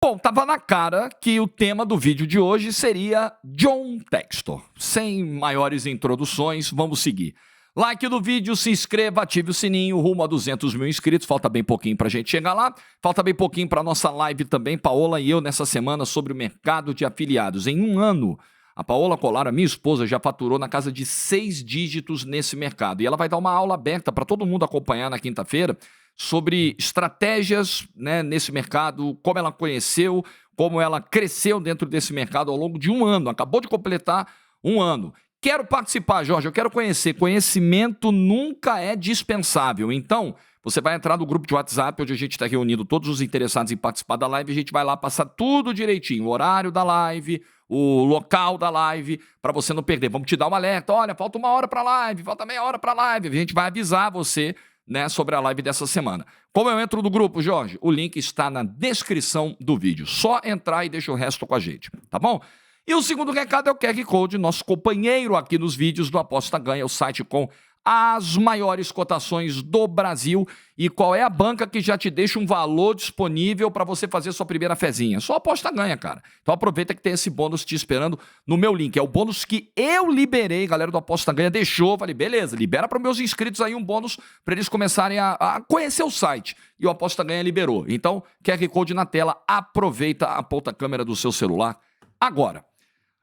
Bom, tava na cara que o tema do vídeo de hoje seria John Textor. Sem maiores introduções, vamos seguir. Like no vídeo, se inscreva, ative o sininho, rumo a 200 mil inscritos. Falta bem pouquinho pra gente chegar lá. Falta bem pouquinho pra nossa live também, Paola e eu, nessa semana, sobre o mercado de afiliados. Em um ano, a Paola Colara, minha esposa, já faturou na casa de 6 dígitos nesse mercado. E ela vai dar uma aula aberta para todo mundo acompanhar na quinta-feira sobre estratégias, né, nesse mercado, como ela conheceu, como ela cresceu dentro desse mercado ao longo de um ano. Acabou de completar um ano. Quero participar, Jorge, eu quero conhecer. Conhecimento nunca é dispensável. Então, você vai entrar no grupo de WhatsApp, onde a gente está reunindo todos os interessados em participar da live. A gente vai lá passar tudo direitinho, o horário da live, o local da live, para você não perder. Vamos te dar um alerta. Olha, falta 1 hora para a live, falta meia hora para a live. A gente vai avisar você, né, sobre a live dessa semana. Como eu entro no grupo, Jorge? O link está na descrição do vídeo. Só entrar e deixa o resto com a gente, tá bom? E o segundo recado é o QR Code, nosso companheiro aqui nos vídeos do Aposta Ganha, o site com as maiores cotações do Brasil. E qual é a banca que já te deixa um valor disponível para você fazer sua primeira fezinha? Só Aposta Ganha, cara. Então aproveita que tem esse bônus te esperando no meu link. É o bônus que eu liberei, galera do Aposta Ganha deixou. Falei, beleza, libera para meus inscritos aí um bônus para eles começarem a conhecer o site. E o Aposta Ganha liberou. Então, QR Code na tela, aproveita, aponta a câmera do seu celular agora.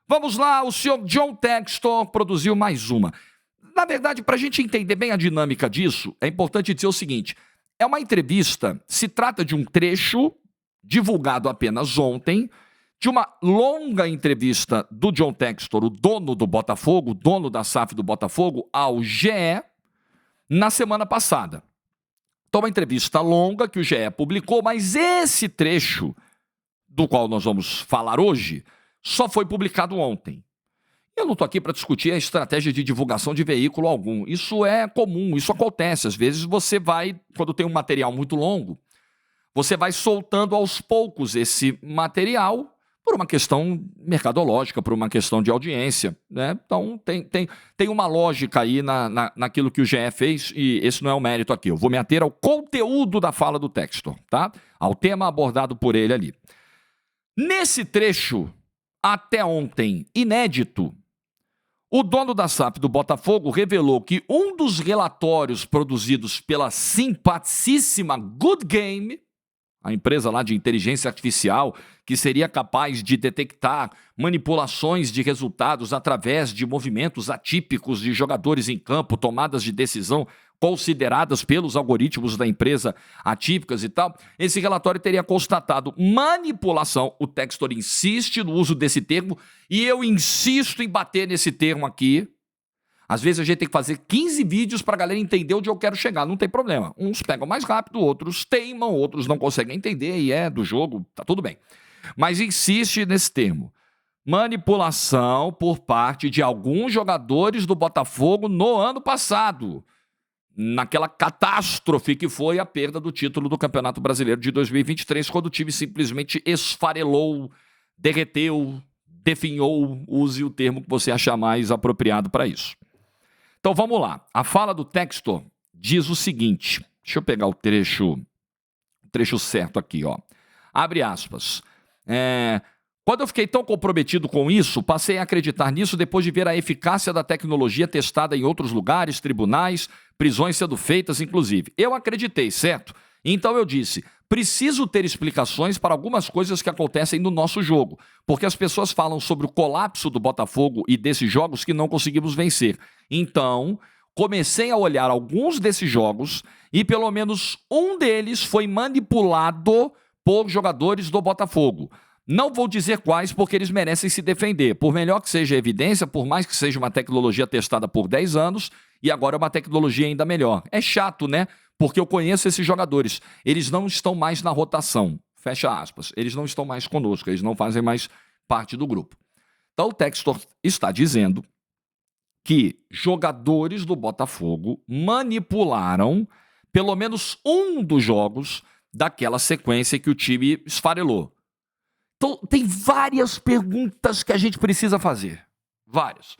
Vamos lá, o senhor John Textor produziu mais uma. Na verdade, para a gente entender bem a dinâmica disso, é importante dizer o seguinte: é uma entrevista, se trata de um trecho divulgado apenas ontem, de uma longa entrevista do John Textor, o dono do Botafogo, o dono da SAF do Botafogo, ao GE, na semana passada. Então, uma entrevista longa que o GE publicou, mas esse trecho, do qual nós vamos falar hoje, só foi publicado ontem. Eu não estou aqui para discutir a estratégia de divulgação de veículo algum. Isso é comum, isso acontece. Às vezes você vai, quando tem um material muito longo, você vai soltando aos poucos esse material por uma questão mercadológica, por uma questão de audiência, né? Então tem uma lógica aí naquilo que o GE fez e esse não é o mérito aqui. Eu vou me ater ao conteúdo da fala do Textor, tá? Ao tema abordado por ele ali. Nesse trecho, até ontem, inédito, o dono da SAF do Botafogo revelou que um dos relatórios produzidos pela simpaticíssima Good Game, a empresa lá de inteligência artificial, que seria capaz de detectar manipulações de resultados através de movimentos atípicos de jogadores em campo, tomadas de decisão consideradas pelos algoritmos da empresa atípicas e tal, esse relatório teria constatado manipulação. O Textor insiste no uso desse termo e eu insisto em bater nesse termo aqui. Às vezes a gente tem que fazer 15 vídeos para a galera entender onde eu quero chegar, não tem problema. Uns pegam mais rápido, outros teimam, outros não conseguem entender e é do jogo, tá tudo bem. Mas insiste nesse termo. Manipulação por parte de alguns jogadores do Botafogo no ano passado, naquela catástrofe que foi a perda do título do Campeonato Brasileiro de 2023, quando o time simplesmente esfarelou, derreteu, definhou, use o termo que você achar mais apropriado para isso. Então vamos lá. A fala do Textor diz o seguinte, deixa eu pegar o trecho certo aqui, ó. Abre aspas. Quando eu fiquei tão comprometido com isso, passei a acreditar nisso depois de ver a eficácia da tecnologia testada em outros lugares, tribunais, prisões sendo feitas, inclusive. Eu acreditei, certo? Então eu disse, preciso ter explicações para algumas coisas que acontecem no nosso jogo, porque as pessoas falam sobre o colapso do Botafogo e desses jogos que não conseguimos vencer. Então, comecei a olhar alguns desses jogos e pelo menos um deles foi manipulado por jogadores do Botafogo. Não vou dizer quais, porque eles merecem se defender. Por melhor que seja a evidência, por mais que seja uma tecnologia testada por 10 anos, e agora é uma tecnologia ainda melhor. É chato, né? Porque eu conheço esses jogadores. Eles não estão mais na rotação. Fecha aspas. Eles não estão mais conosco, eles não fazem mais parte do grupo. Então o Textor está dizendo que jogadores do Botafogo manipularam pelo menos um dos jogos daquela sequência que o time esfarelou. Então, tem várias perguntas que a gente precisa fazer. Várias.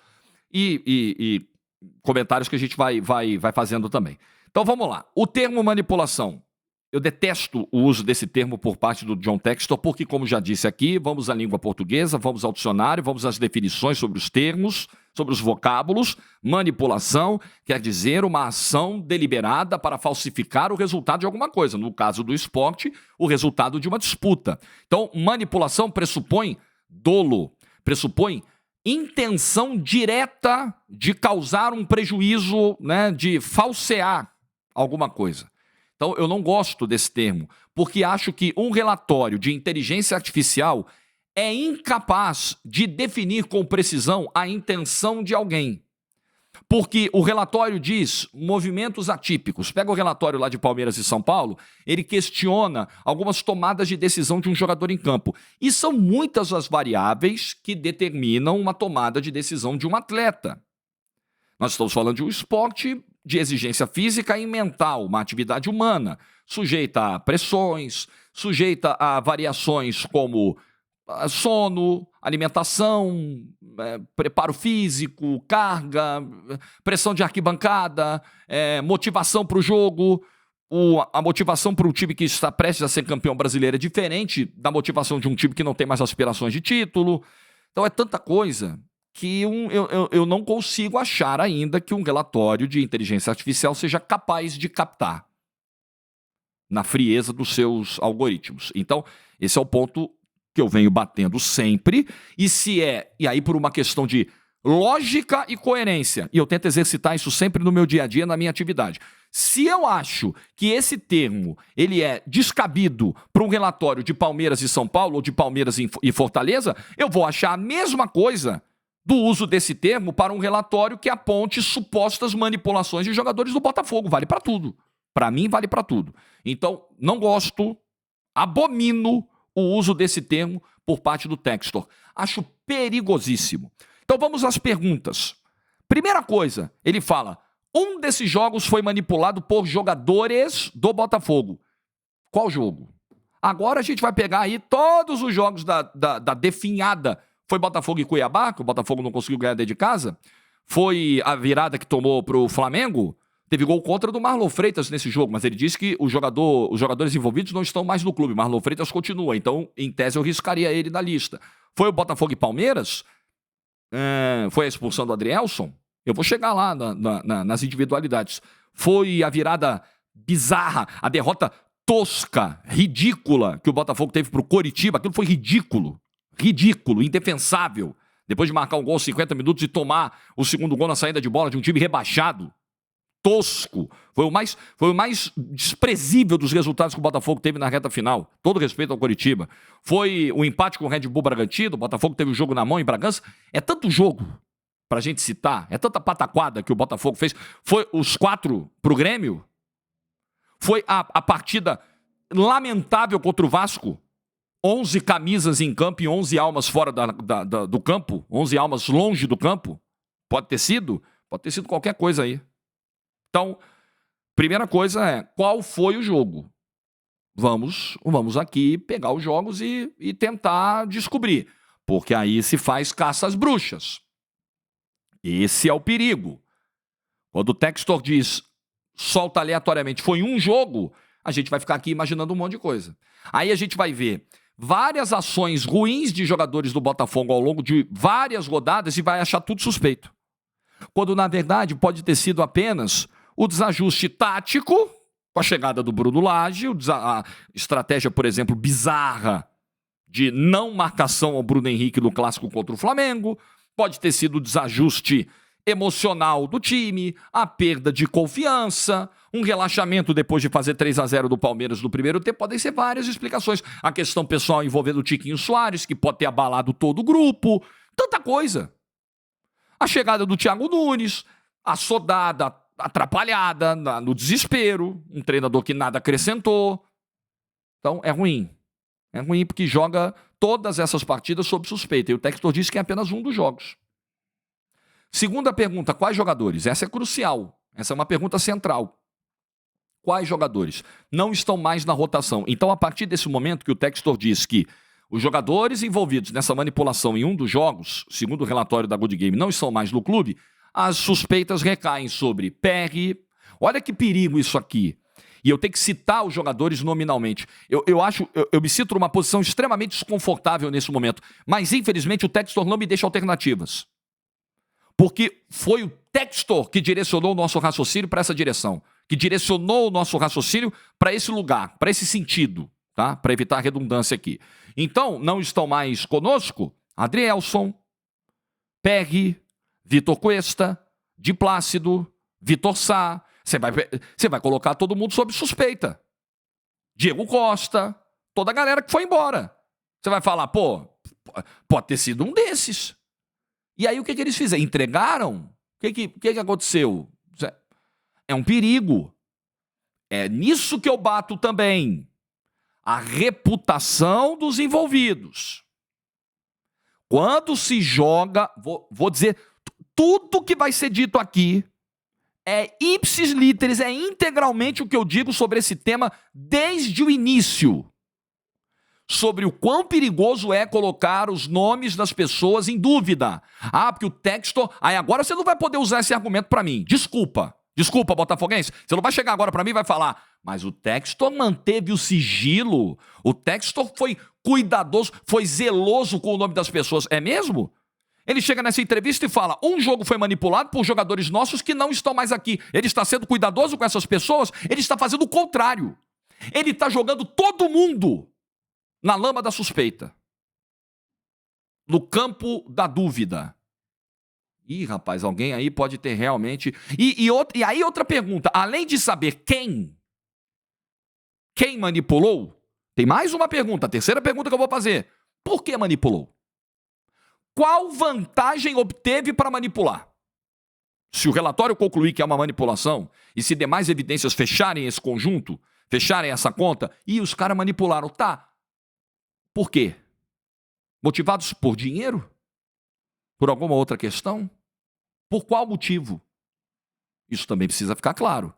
E comentários que a gente vai fazendo também. Então, vamos lá. O termo manipulação. eu detesto o uso desse termo por parte do John Textor, porque, como já disse aqui, vamos à língua portuguesa, vamos ao dicionário, vamos às definições sobre os termos, sobre os vocábulos. Manipulação quer dizer uma ação deliberada para falsificar o resultado de alguma coisa. No caso do esporte, o resultado de uma disputa. Então, manipulação pressupõe dolo, pressupõe intenção direta de causar um prejuízo, né, de falsear alguma coisa. Então, eu não gosto desse termo, porque acho que um relatório de inteligência artificial é incapaz de definir com precisão a intenção de alguém. Porque o relatório diz movimentos atípicos. Pega o relatório lá de Palmeiras e São Paulo, ele questiona algumas tomadas de decisão de um jogador em campo. E são muitas as variáveis que determinam uma tomada de decisão de um atleta. Nós estamos falando de um esporte de exigência física e mental, uma atividade humana, sujeita a pressões, sujeita a variações como sono, alimentação, preparo físico, carga, pressão de arquibancada, motivação para o jogo. A motivação para o time que está prestes a ser campeão brasileiro é diferente da motivação de um time que não tem mais aspirações de título. Então é tanta coisa que eu não consigo achar ainda que um relatório de inteligência artificial seja capaz de captar na frieza dos seus algoritmos. Então, esse é o ponto que eu venho batendo sempre, e aí por uma questão de lógica e coerência, e eu tento exercitar isso sempre no meu dia a dia, na minha atividade. Se eu acho que esse termo ele é descabido para um relatório de Palmeiras e São Paulo, ou de Palmeiras e Fortaleza, eu vou achar a mesma coisa do uso desse termo para um relatório que aponte supostas manipulações de jogadores do Botafogo. Vale para tudo. Para mim, vale para tudo. Então, não gosto, abomino o uso desse termo por parte do Textor. Acho perigosíssimo. Então, vamos às perguntas. Primeira coisa, ele fala, um desses jogos foi manipulado por jogadores do Botafogo. Qual jogo? Agora a gente vai pegar aí todos os jogos da definhada. Foi Botafogo e Cuiabá, que o Botafogo não conseguiu ganhar dentro de casa. Foi a virada que tomou pro Flamengo. Teve gol contra do Marlon Freitas nesse jogo, mas ele disse que os jogadores envolvidos não estão mais no clube. Marlon Freitas continua, então, em tese, eu riscaria ele da lista. Foi o Botafogo e Palmeiras? Foi a expulsão do Adrielson? Eu vou chegar lá nas individualidades. Foi a virada bizarra, a derrota tosca, ridícula que o Botafogo teve pro Coritiba. Aquilo foi ridículo. Ridículo, indefensável. Depois de marcar um gol aos 50 minutos e tomar o segundo gol na saída de bola de um time rebaixado. Tosco. Foi o mais desprezível dos resultados que o Botafogo teve na reta final. Todo respeito ao Coritiba. Foi o empate com o Red Bull Bragantino. O Botafogo teve o jogo na mão em Bragança. É tanto jogo pra gente citar. É tanta pataquada que o Botafogo fez. Foi os 4 pro Grêmio. Foi a partida lamentável contra o Vasco. 11 camisas em campo e 11 almas fora do campo. 11 almas longe do campo. Pode ter sido qualquer coisa aí. Então, primeira coisa é, qual foi o jogo? Vamos aqui pegar os jogos e tentar descobrir. Porque aí se faz caça às bruxas. Esse é o perigo. Quando o Textor diz, solta aleatoriamente, foi um jogo, a gente vai ficar aqui imaginando um monte de coisa. Aí a gente vai ver várias ações ruins de jogadores do Botafogo ao longo de várias rodadas e vai achar tudo suspeito. Quando, na verdade, pode ter sido apenas o desajuste tático, com a chegada do Bruno Lage, a estratégia, por exemplo, bizarra de não marcação ao Bruno Henrique no clássico contra o Flamengo, pode ter sido o desajuste emocional do time, a perda de confiança, um relaxamento depois de fazer 3-0 do Palmeiras no primeiro tempo, podem ser várias explicações. A questão pessoal envolvendo o Tiquinho Soares, que pode ter abalado todo o grupo, tanta coisa. A chegada do Thiago Nunes, a sodada atrapalhada, no desespero, um treinador que nada acrescentou. Então, é ruim. É ruim porque joga todas essas partidas sob suspeita. E o Textor disse que é apenas um dos jogos. Segunda pergunta, quais jogadores? Essa é crucial. Essa é uma pergunta central. Quais jogadores não estão mais na rotação? Então, a partir desse momento que o Textor diz que os jogadores envolvidos nessa manipulação em um dos jogos, segundo o relatório da Good Game, não estão mais no clube, as suspeitas recaem sobre PR. Olha que perigo isso aqui. e eu tenho que citar os jogadores nominalmente. Eu me sinto numa posição extremamente desconfortável nesse momento. Mas, infelizmente, o Textor não me deixa alternativas. Porque foi o Textor que direcionou o nosso raciocínio para essa direção. Que direcionou o nosso raciocínio para esse lugar, para esse sentido, tá? Para evitar a redundância aqui. Então, não estão mais conosco Adrielson, Perry, Vitor Cuesta, Di Plácido, Vitor Sá. Você vai colocar todo mundo sob suspeita. Diego Costa, toda a galera que foi embora. Você vai falar, pô, pode ter sido um desses. E aí o que eles fizeram? Entregaram? O que aconteceu? É um perigo. É nisso que eu bato também. A reputação dos envolvidos. Quando se joga, vou dizer, tudo que vai ser dito aqui é ipsis literis, é integralmente o que eu digo sobre esse tema desde o início. Sobre o quão perigoso é colocar os nomes das pessoas em dúvida. Ah, porque o Textor... Aí agora você não vai poder usar esse argumento para mim. Desculpa, botafoguense. Você não vai chegar agora para mim e vai falar, mas o Textor manteve o sigilo, o Textor foi cuidadoso, foi zeloso com o nome das pessoas. É mesmo? Ele chega nessa entrevista e fala, um jogo foi manipulado por jogadores nossos que não estão mais aqui. Ele está sendo cuidadoso com essas pessoas, ele está fazendo o contrário. Ele está jogando todo mundo na lama da suspeita. No campo da dúvida. Ih, rapaz, alguém aí pode ter realmente... E aí outra pergunta, além de saber quem manipulou, tem mais uma pergunta, a terceira pergunta que eu vou fazer. Por que manipulou? Qual vantagem obteve para manipular? Se o relatório concluir que é uma manipulação, e se demais evidências fecharem esse conjunto, fecharem essa conta, e os caras manipularam, tá? Por quê? Motivados por dinheiro? Por alguma outra questão? Por qual motivo? Isso também precisa ficar claro.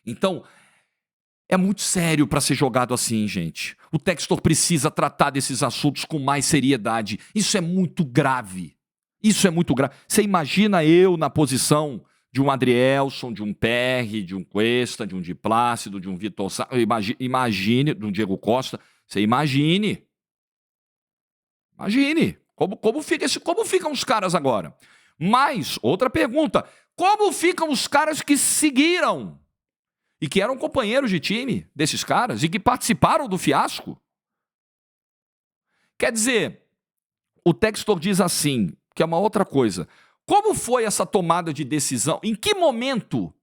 Então, é muito sério para ser jogado assim, gente. O Textor precisa tratar desses assuntos com mais seriedade. Isso é muito grave. Isso é muito grave. Você imagina eu na posição de um Adrielson, de um Perry, de um Cuesta, de um Di Plácido, de um Vitor Sá. Imagine, de um Diego Costa. Você imagine. Imagine. Como ficam os caras agora? Mas, outra pergunta. Como ficam os caras que seguiram? E que eram companheiros de time desses caras e que participaram do fiasco? Quer dizer, o Textor diz assim, que é uma outra coisa. Como foi essa tomada de decisão? Em que momento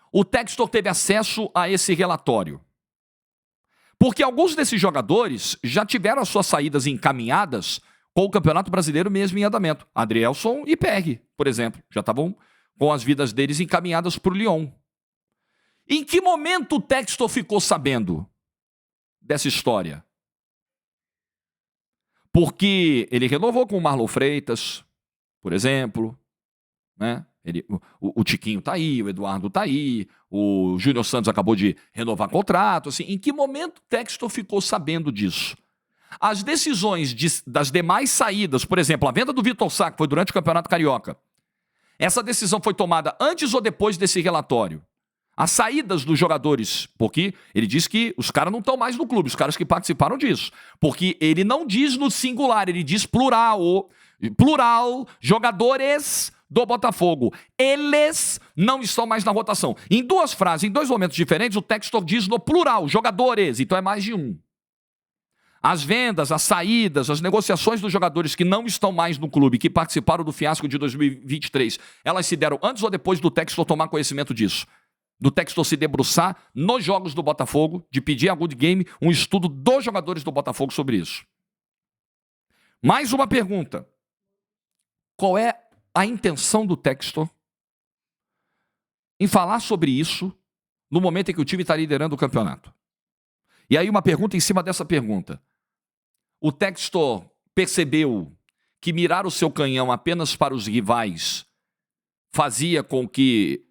o Textor teve acesso a esse relatório? Porque alguns desses jogadores já tiveram as suas saídas encaminhadas com o Campeonato Brasileiro mesmo em andamento. Adrielson e Perry, por exemplo, já estavam com as vidas deles encaminhadas para o Lyon. Em que momento o Textor ficou sabendo dessa história? Porque ele renovou com o Marlon Freitas, por exemplo, né? O Tiquinho tá aí, o Eduardo tá aí, o Júnior Santos acabou de renovar contrato. Assim, em que momento o Textor ficou sabendo disso? As decisões das demais saídas, por exemplo, a venda do Vitor Sá, que foi durante o Campeonato Carioca, essa decisão foi tomada antes ou depois desse relatório? As saídas dos jogadores, porque ele diz que os caras não estão mais no clube, os caras que participaram disso. Porque ele não diz no singular, ele diz plural, jogadores do Botafogo. Eles não estão mais na rotação. Em duas frases, em dois momentos diferentes, o Textor diz no plural, jogadores, então é mais de um. As vendas, as saídas, as negociações dos jogadores que não estão mais no clube, que participaram do fiasco de 2023, elas se deram antes ou depois do Textor tomar conhecimento disso? Do Textor se debruçar nos jogos do Botafogo, de pedir a Good Game um estudo dos jogadores do Botafogo sobre isso. Mais uma pergunta. Qual é a intenção do Textor em falar sobre isso no momento em que o time está liderando o campeonato? E aí uma pergunta em cima dessa pergunta. O Textor percebeu que mirar o seu canhão apenas para os rivais fazia com que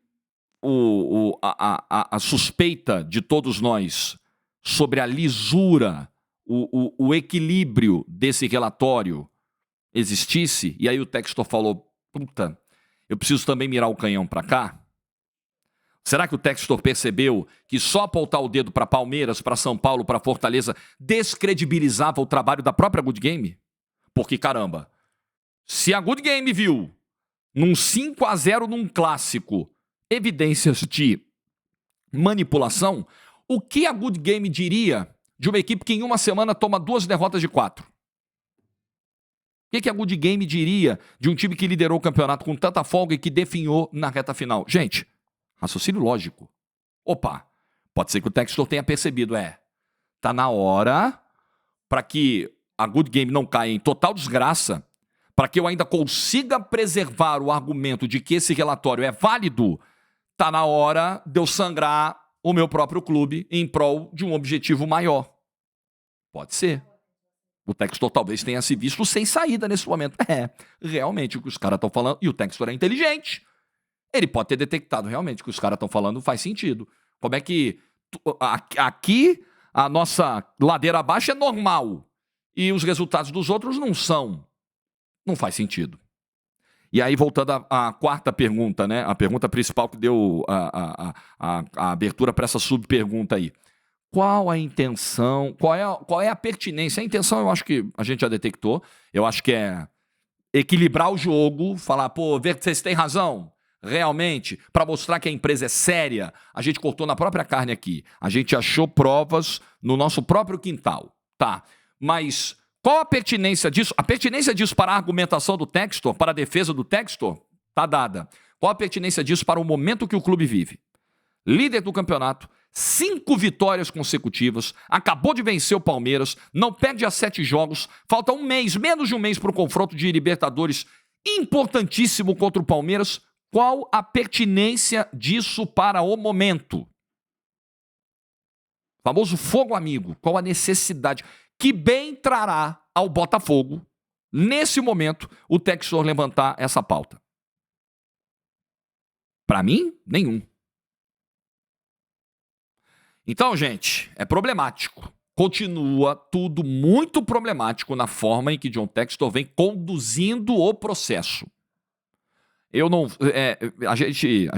a suspeita de todos nós sobre a lisura, o equilíbrio desse relatório existisse, e aí o Textor falou, puta, eu preciso também mirar o canhão para cá? Será que o Textor percebeu que só apontar o dedo para Palmeiras, para São Paulo, para Fortaleza descredibilizava o trabalho da própria Good Game? Porque, caramba, se a Good Game viu num 5-0 num clássico evidências de manipulação, o que a Good Game diria de uma equipe que em uma semana toma 2 derrotas de 4? O que a Good Game diria de um time que liderou o campeonato com tanta folga e que definhou na reta final? Gente, raciocínio lógico. Opa, pode ser que o Textor tenha percebido, tá na hora para que a Good Game não caia em total desgraça, para que eu ainda consiga preservar o argumento de que esse relatório é válido, tá na hora de eu sangrar o meu próprio clube em prol de um objetivo maior. Pode ser. O Textor talvez tenha se visto sem saída nesse momento. Realmente o que os caras estão falando, e o Textor é inteligente, ele pode ter detectado realmente o que os caras estão falando faz sentido. Como é que aqui a nossa ladeira abaixo é normal e os resultados dos outros não são? Não faz sentido. E aí, voltando à quarta pergunta, né? A pergunta principal que deu a abertura para essa subpergunta aí. Qual a intenção, qual é a pertinência? A intenção eu acho que a gente já detectou. Eu acho que é equilibrar o jogo, falar, ver que vocês têm razão. Realmente, para mostrar que a empresa é séria, a gente cortou na própria carne aqui. A gente achou provas no nosso próprio quintal. Tá, mas qual a pertinência disso? A pertinência disso para a argumentação do Textor, para a defesa do Textor, tá dada. Qual a pertinência disso para o momento que o clube vive? Líder do campeonato, 5 vitórias consecutivas, acabou de vencer o Palmeiras, não perde a 7 jogos, falta um mês, menos de um mês para o confronto de Libertadores importantíssimo contra o Palmeiras. Qual a pertinência disso para o momento? Famoso fogo amigo. Qual a necessidade? Que bem trará ao Botafogo, nesse momento, o Textor levantar essa pauta? Para mim, nenhum. Então, gente, é problemático. Continua tudo muito problemático na forma em que John Textor vem conduzindo o processo. Eu não... a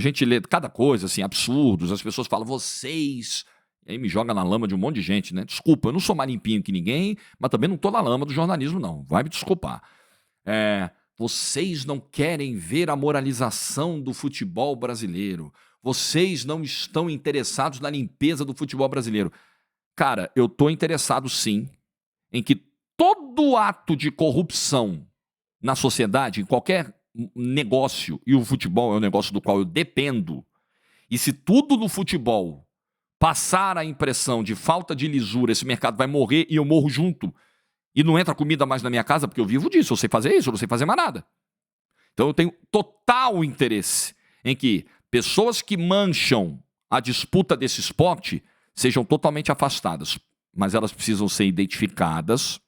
gente lê cada coisa, assim, absurdos. As pessoas falam, vocês... E aí me joga na lama de um monte de gente, né? Desculpa, eu não sou mais limpinho que ninguém, mas também não tô na lama do jornalismo, não. Vai me desculpar. Vocês não querem ver a moralização do futebol brasileiro. Vocês não estão interessados na limpeza do futebol brasileiro. Cara, eu tô interessado, sim, em que todo ato de corrupção na sociedade, em qualquer negócio, e o futebol é um negócio do qual eu dependo, e se tudo no futebol passar a impressão de falta de lisura, esse mercado vai morrer e eu morro junto, e não entra comida mais na minha casa, porque eu vivo disso, eu sei fazer isso, eu não sei fazer mais nada. Então eu tenho total interesse em que pessoas que mancham a disputa desse esporte sejam totalmente afastadas, mas elas precisam ser identificadas,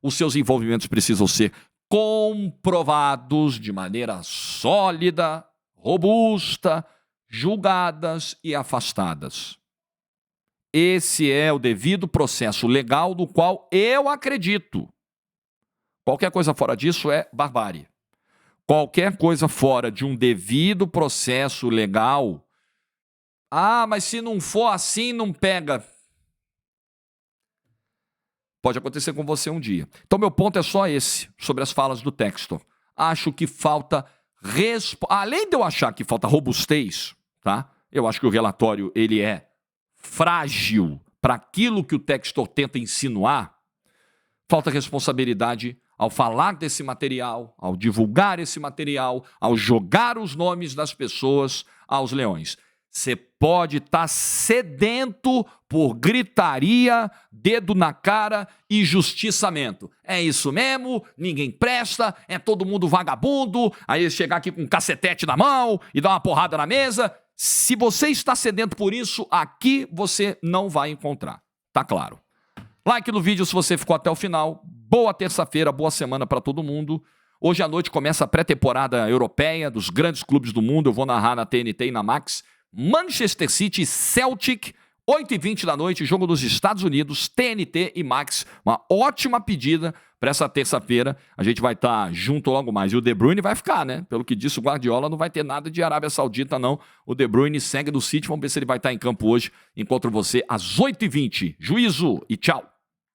os seus envolvimentos precisam ser comprovados de maneira sólida, robusta, julgadas e afastadas. Esse é o devido processo legal do qual eu acredito. Qualquer coisa fora disso é barbárie. Qualquer coisa fora de um devido processo legal, mas se não for assim, não pega. Pode acontecer com você um dia. Então, meu ponto é só esse, sobre as falas do Textor. Acho que falta... Além de eu achar que falta robustez, tá? Eu acho que o relatório ele é frágil para aquilo que o Textor tenta insinuar. Falta responsabilidade ao falar desse material, ao divulgar esse material, ao jogar os nomes das pessoas aos leões. Você pode estar sedento por gritaria, dedo na cara e justiçamento. É isso mesmo, ninguém presta, é todo mundo vagabundo, aí chegar aqui com um cacetete na mão e dar uma porrada na mesa. Se você está sedento por isso, aqui você não vai encontrar. Tá claro. Like no vídeo se você ficou até o final. Boa terça-feira, boa semana para todo mundo. Hoje à noite começa a pré-temporada europeia dos grandes clubes do mundo. Eu vou narrar na TNT e na Max. Manchester City, Celtic, 8h20 da noite, jogo dos Estados Unidos, TNT e Max. Uma ótima pedida para essa terça-feira. A gente vai estar junto logo mais. E o De Bruyne vai ficar, né? Pelo que disse o Guardiola, não vai ter nada de Arábia Saudita, não. O De Bruyne segue do City. Vamos ver se ele vai estar em campo hoje. Encontro você às 8h20. Juízo e tchau.